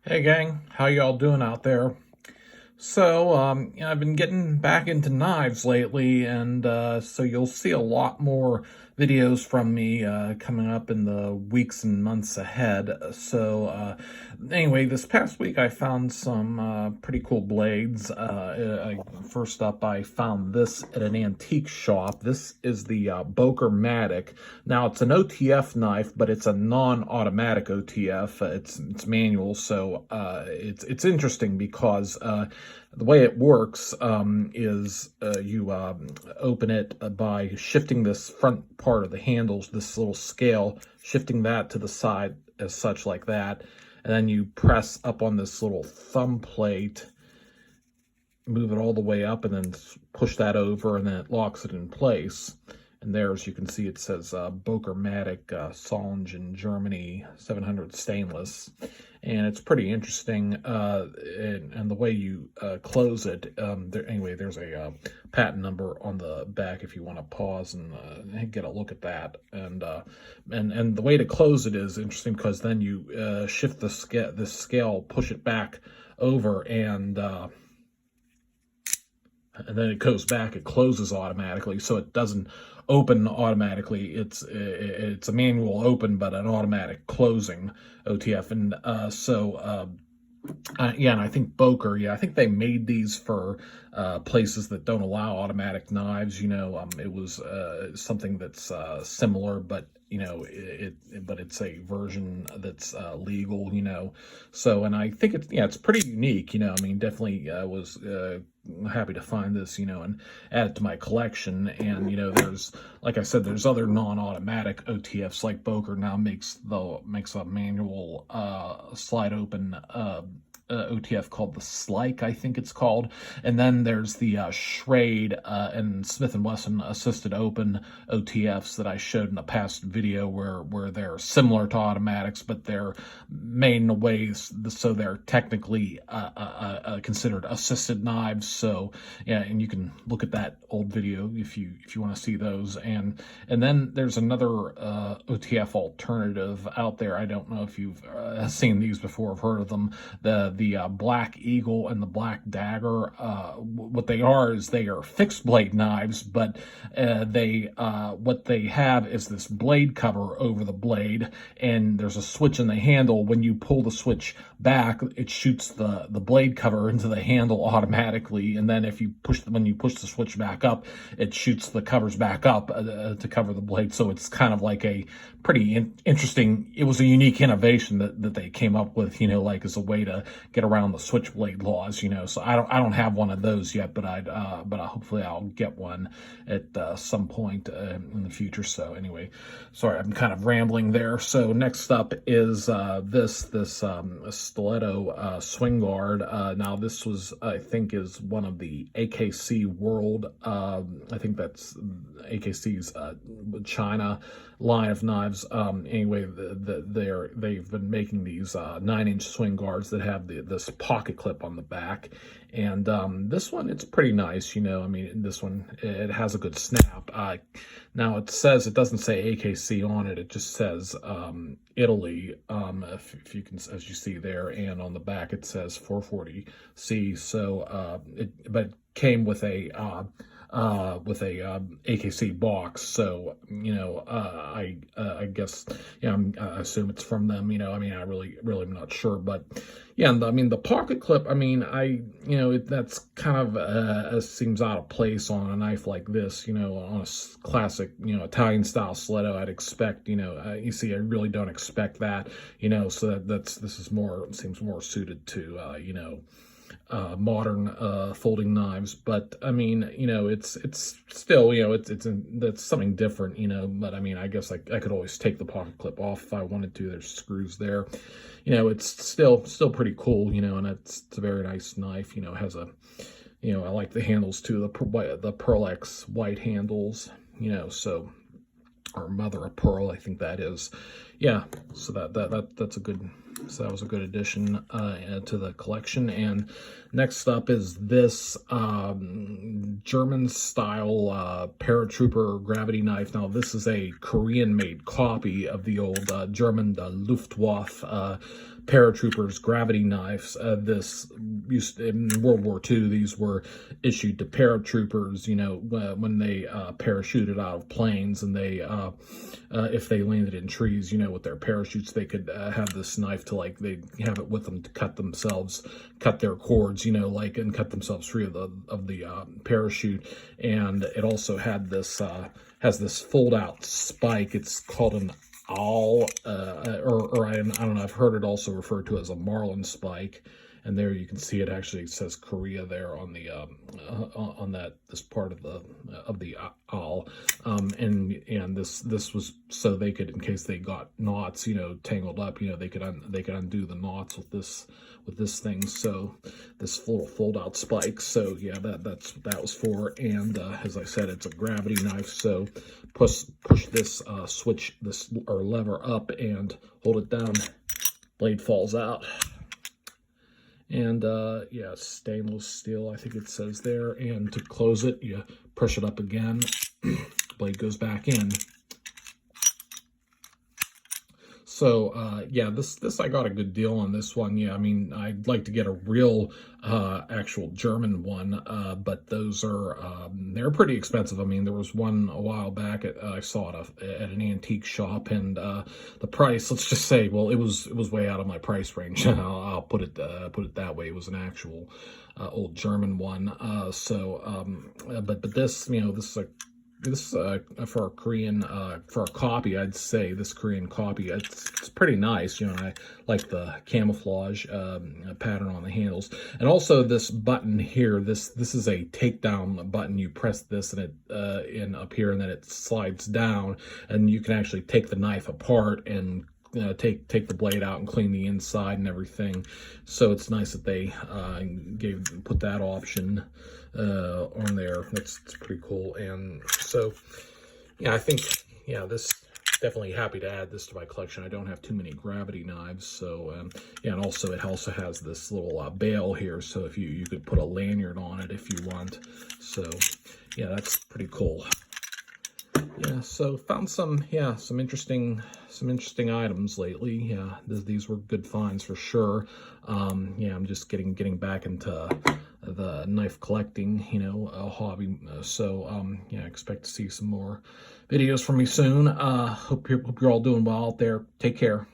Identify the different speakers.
Speaker 1: Hey gang, how y'all doing out there? I've been getting back into knives lately, and so you'll see a lot more videos from me coming up in the weeks and months ahead. Anyway, this past week I found some pretty cool blades. First up, I found this at an antique shop. This is the Boker-Matic. Now, it's an OTF knife, but it's a non-automatic OTF. It's manual, so it's interesting because the way it works is you open it by shifting this front part of the handles, this little scale, shifting that to the side as such like that. And then you press up on this little thumb plate, move it all the way up, and then push that over, and then it locks it in place. And there, as you can see, it says Boker-Matic, Solingen, Germany, 700 stainless. And it's pretty interesting, and the way you close it. There's a patent number on the back if you want to pause and get a look at that. And the way to close it is interesting because then you shift the scale, push it back over, and then it goes back. It closes automatically, so it doesn't open automatically. It's a manual open, but an automatic closing OTF. And and I think Boker, I think they made these for places that don't allow automatic knives. It was something that's similar, but but it's a version that's legal. And I think it's pretty unique. Definitely was happy to find this, and add it to my collection. And there's, like I said, there's other non-automatic OTFs, like Boker now makes a manual slide open OTF called the Slike, I think it's called. And then there's the Schrade and Smith & Wesson assisted open OTFs that I showed in the past video, where they're similar to automatics, but they're made in a way so they're technically considered assisted knives. So yeah, and you can look at that old video if you want to see those. And then there's another OTF alternative out there. I don't know if you've seen these before, have heard of them. The Black Eagle and the Black Dagger. What they are is they are fixed blade knives, but what they have is this blade cover over the blade, and there's a switch in the handle. When you pull the switch back, it shoots the blade cover into the handle automatically, and then when you push the switch back up, it shoots the covers back up to cover the blade. So it's kind of like a pretty interesting. It was a unique innovation that they came up with, like as a way to get around the switchblade laws. So I don't have one of those yet, but hopefully I'll get one at some point in the future. So anyway, sorry, I'm kind of rambling there. So next up is this stiletto Swinguard. Now this was, I think, is one of the AKC World. I think that's AKC's China line of knives. Anyway, they've been making these 9-inch Swinguards that have this pocket clip on the back, and this one, it's pretty nice. This one, it has a good snap. Now it doesn't say AKC on it. It just says Italy. If you can, as you see there, and on the back it says 440C. So but it came with a AKC box, so I guess I assume it's from them. I really am not sure, but yeah, the pocket clip. That's kind of seems out of place on a knife like this. On a classic Italian style stiletto, I'd expect you see, I really don't expect that. So this seems more suited to modern folding knives. But it's still, that's something different. But I guess I could always take the pocket clip off if I wanted to. There's screws there. It's still pretty cool. And it's a very nice knife. It has a, I like the handles too, the Pearl X white handles. So, or mother of pearl, I think that is. Yeah, so that's a good. So that was a good addition to the collection. And next up is this German-style Paratrooper gravity knife. Now, this is a Korean-made copy of the old German Luftwaffe Paratroopers gravity knives. This used in World War II. These were issued to paratroopers, you know, when they parachuted out of planes, and they if they landed in trees, you know, with their parachutes, they could have this knife to, like, they have it with them to cut their cords, you know, like, and cut themselves free of the parachute. And it also had this has this fold out spike. It's called an awl, or I don't know. I've heard it also referred to as a marlin spike. And there you can see it actually says Korea there on the on this part of the awl, and this was so they could, in case they got knots, you know, tangled up, you know, they could undo the knots with this thing. So this little fold out spike. So yeah, that was for. And as I said, it's a gravity knife. So push this switch, this or lever up, and hold it down. Blade falls out. And yeah, stainless steel, I think it says there. And to close it, you push it up again. Blade goes back in. So yeah, this I got a good deal on this one. Yeah, I mean, I'd like to get a real actual German one, but those are they're pretty expensive. I mean, there was one a while back I saw it at an antique shop, and the price, let's just say, well, it was way out of my price range. I'll put it that way. It was an actual old German one. But this, you know, this is for a Korean, for a copy, I'd say this Korean copy, it's pretty nice, you know. I like the camouflage pattern on the handles, and also this button here. This is a takedown button. You press this, and it in up here, and then it slides down, and you can actually take the knife apart and take the blade out and clean the inside and everything. So it's nice that they put that option on there. That's pretty cool. And so yeah, I think, yeah, this definitely happy to add this to my collection. I don't have too many gravity knives. So yeah, and also it also has this little bail here, so if you could put a lanyard on it if you want. So yeah, that's pretty cool. Yeah, so found some interesting items lately. Yeah, these were good finds for sure. Yeah, I'm just getting back into the knife collecting, you know, hobby. So yeah, expect to see some more videos from me soon. Hope you're all doing well out there. Take care.